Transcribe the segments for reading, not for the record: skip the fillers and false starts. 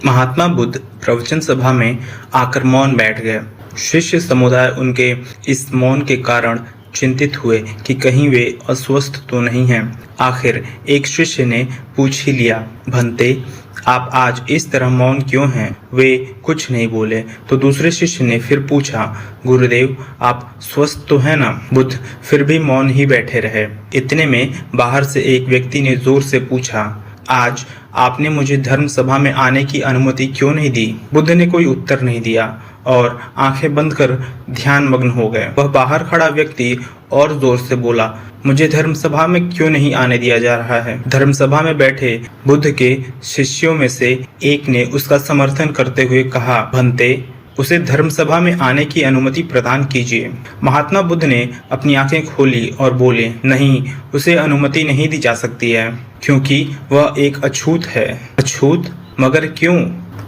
महात्मा बुद्ध प्रवचन सभा में आकर मौन बैठ गए। शिष्य समुदाय उनके इस मौन के कारण चिंतित हुए कि कहीं वे अस्वस्थ तो नहीं हैं। आखिर एक शिष्य ने पूछ ही लिया, भंते, आप आज इस तरह मौन क्यों हैं? वे कुछ नहीं बोले। तो दूसरे शिष्य ने फिर पूछा, गुरुदेव, आप स्वस्थ तो हैं ना? बुद्ध फिर भी मौन ही बैठे रहे। इतने में बाहर से एक व्यक्ति ने जोर से पूछा, आज आपने मुझे धर्म सभा में आने की अनुमति क्यों नहीं दी? बुद्ध ने कोई उत्तर नहीं दिया और आंखें बंद कर ध्यान मग्न हो गए। वह बाहर खड़ा व्यक्ति और जोर से बोला, मुझे धर्म सभा में क्यों नहीं आने दिया जा रहा है? धर्म सभा में बैठे बुद्ध के शिष्यों में से एक ने उसका समर्थन करते हुए कहा, भंते, उसे धर्म सभा में आने की अनुमति प्रदान कीजिए। महात्मा बुद्ध ने अपनी आंखें खोली और बोले, नहीं, उसे अनुमति नहीं दी जा सकती है, क्योंकि वह एक अछूत है। अछूत? मगर क्यों?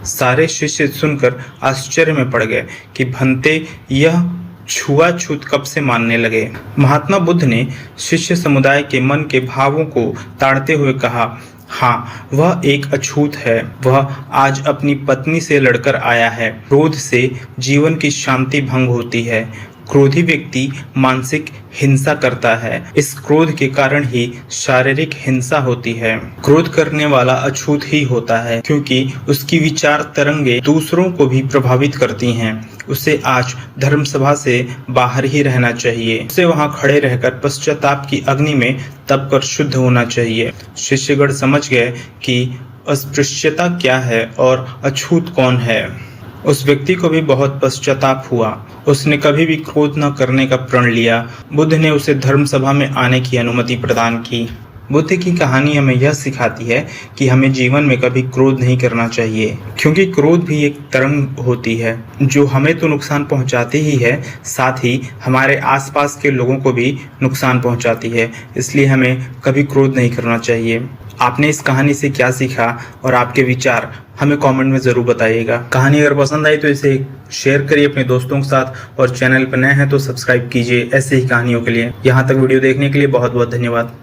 सारे शिष्य सुनकर आश्चर्य में पड़ गए कि भंते यह छुआछूत कब से मानने लगे। महात्मा बुद्ध ने शिष्य समुदाय के मन के भावों को ताड़ते हुए कहा, हाँ, वह एक अछूत है। वह आज अपनी पत्नी से लड़कर आया है। क्रोध से जीवन की शांति भंग होती है। क्रोधी व्यक्ति मानसिक हिंसा करता है। इस क्रोध के कारण ही शारीरिक हिंसा होती है। क्रोध करने वाला अछूत ही होता है, क्योंकि उसकी विचार तरंगे दूसरों को भी प्रभावित करती हैं। उसे आज धर्म सभा से बाहर ही रहना चाहिए। उसे वहां खड़े रहकर पश्चाताप की अग्नि में तप कर शुद्ध होना चाहिए। शिष्यगण समझ गए कि अस्पृश्यता क्या है और अछूत कौन है। उस व्यक्ति को भी बहुत पश्चाताप हुआ। उसने कभी भी क्रोध न करने का प्रण लिया। बुद्ध ने उसे धर्म सभा में आने की अनुमति प्रदान की। बुद्ध की कहानी हमें यह सिखाती है कि हमें जीवन में कभी क्रोध नहीं करना चाहिए, क्योंकि क्रोध भी एक तरंग होती है जो हमें तो नुकसान पहुंचाती ही है, साथ ही हमारे आसपास के लोगों को भी नुकसान पहुंचाती है। इसलिए हमें कभी क्रोध नहीं करना चाहिए। आपने इस कहानी से क्या सीखा और आपके विचार हमें कमेंट में ज़रूर बताइएगा। कहानी अगर पसंद आई तो इसे शेयर करिए अपने दोस्तों के साथ, और चैनल पर नए हैं तो सब्सक्राइब कीजिए ऐसे ही कहानियों के लिए। यहाँ तक वीडियो देखने के लिए बहुत बहुत धन्यवाद।